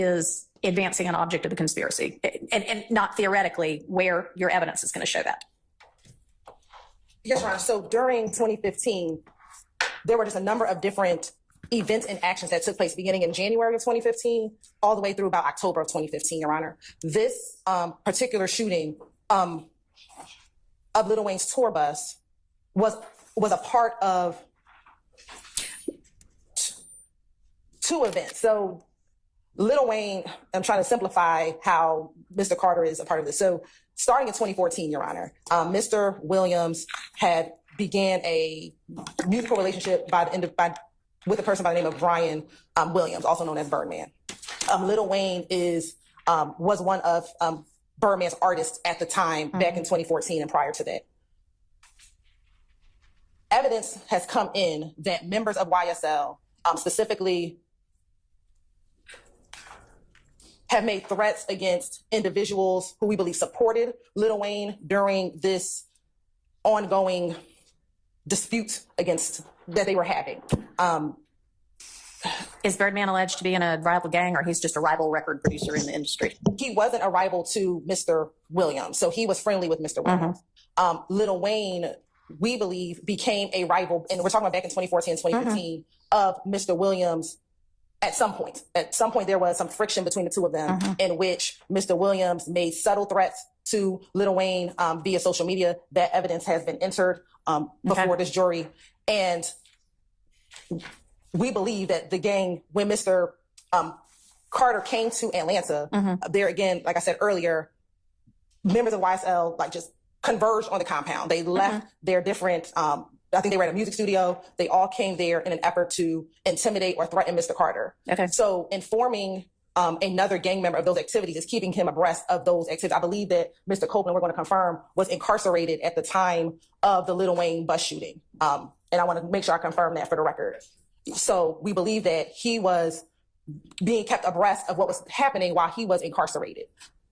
is advancing an object of the conspiracy, and not theoretically where your evidence is going to show that. Yes, Your Honor. So during 2015, there were just a number of different events and actions that took place beginning in January of 2015 all the way through about October of 2015, Your Honor. This particular shooting of Lil Wayne's tour bus was a part of two events. So Lil Wayne, I'm trying to simplify how Mr. Carter is a part of this. So starting in 2014, Your Honor, Mr. Williams had began a musical relationship with a person by the name of Brian Williams, also known as Birdman. Lil Wayne was one of Birdman's artists at the time, back in 2014 and prior to that. Evidence has come in that members of YSL, specifically, have made threats against individuals who we believe supported Lil Wayne during this ongoing dispute that they were having. Is Birdman alleged to be in a rival gang, or he's just a rival record producer in the industry? He wasn't a rival to Mr. Williams, so he was friendly with Mr. Williams. Lil Wayne, we believe, became a rival, and we're talking about back in 2014 and 2015, of Mr. Williams. At some point, there was some friction between the two of them, in which Mr. Williams made subtle threats to Lil Wayne via social media. That evidence has been entered before this jury. And we believe that the gang, when Mr. Carter came to Atlanta, there again, like I said earlier, members of YSL just converged on the compound. They left their different, I think they were at a music studio. They all came there in an effort to intimidate or threaten Mr. Carter. Okay. So informing another gang member of those activities is keeping him abreast of those activities. I believe that Mr. Copeland, we're going to confirm, was incarcerated at the time of the Lil Wayne bus shooting. And I want to make sure I confirm that for the record. So we believe that he was being kept abreast of what was happening while he was incarcerated.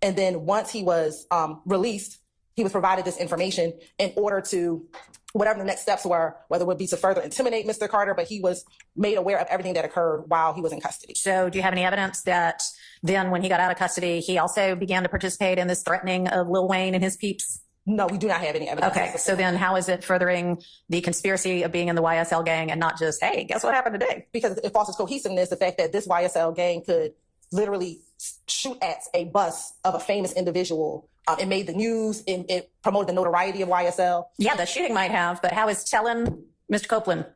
And then once he was released, he was provided this information in order to, whatever the next steps were, whether it would be to further intimidate Mr. Carter, but he was made aware of everything that occurred while he was in custody. So do you have any evidence that then when he got out of custody, he also began to participate in this threatening of Lil Wayne and his peeps? No, we do not have any evidence. Okay, so then how is it furthering the conspiracy of being in the YSL gang and not just, hey, guess what happened today? Because it fosters cohesiveness, the fact that this YSL gang could literally shoot at a bus of a famous individual. It made the news, it promoted the notoriety of YSL. Yeah, the shooting might have, but how is telling Mr. Copeland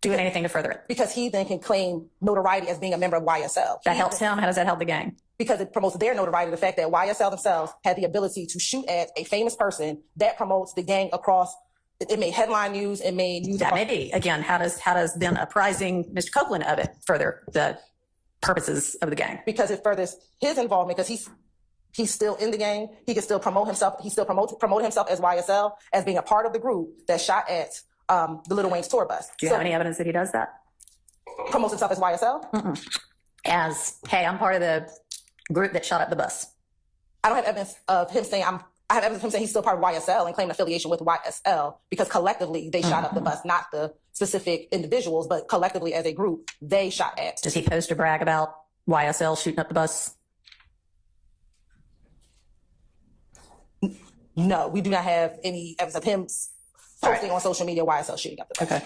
doing anything to further it? Because he then can claim notoriety as being a member of YSL. That helps him? How does that help the gang? Because it promotes their notoriety, the fact that YSL themselves had the ability to shoot at a famous person that promotes the gang across. It made headline news, it made news. That may be. Again, how does then apprising Mr. Copeland of it further the purposes of the gang? Because it furthers his involvement, because he's still in the gang. He can still promote himself. He still promote himself as YSL, as being a part of the group that shot at the Lil Wayne's tour bus. Do you have any evidence that he does that? Promotes himself as YSL? As, hey, I'm part of the group that shot up the bus. I don't have evidence of him saying I have evidence of him saying he's still part of YSL and claiming affiliation with YSL, because collectively they shot up the bus, not the specific individuals, but collectively as a group, they shot at. Does he post or brag about YSL shooting up the bus? No, we do not have any evidence of him posting on social media YSL shooting up the bus. Okay.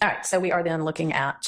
All right, so we are then looking at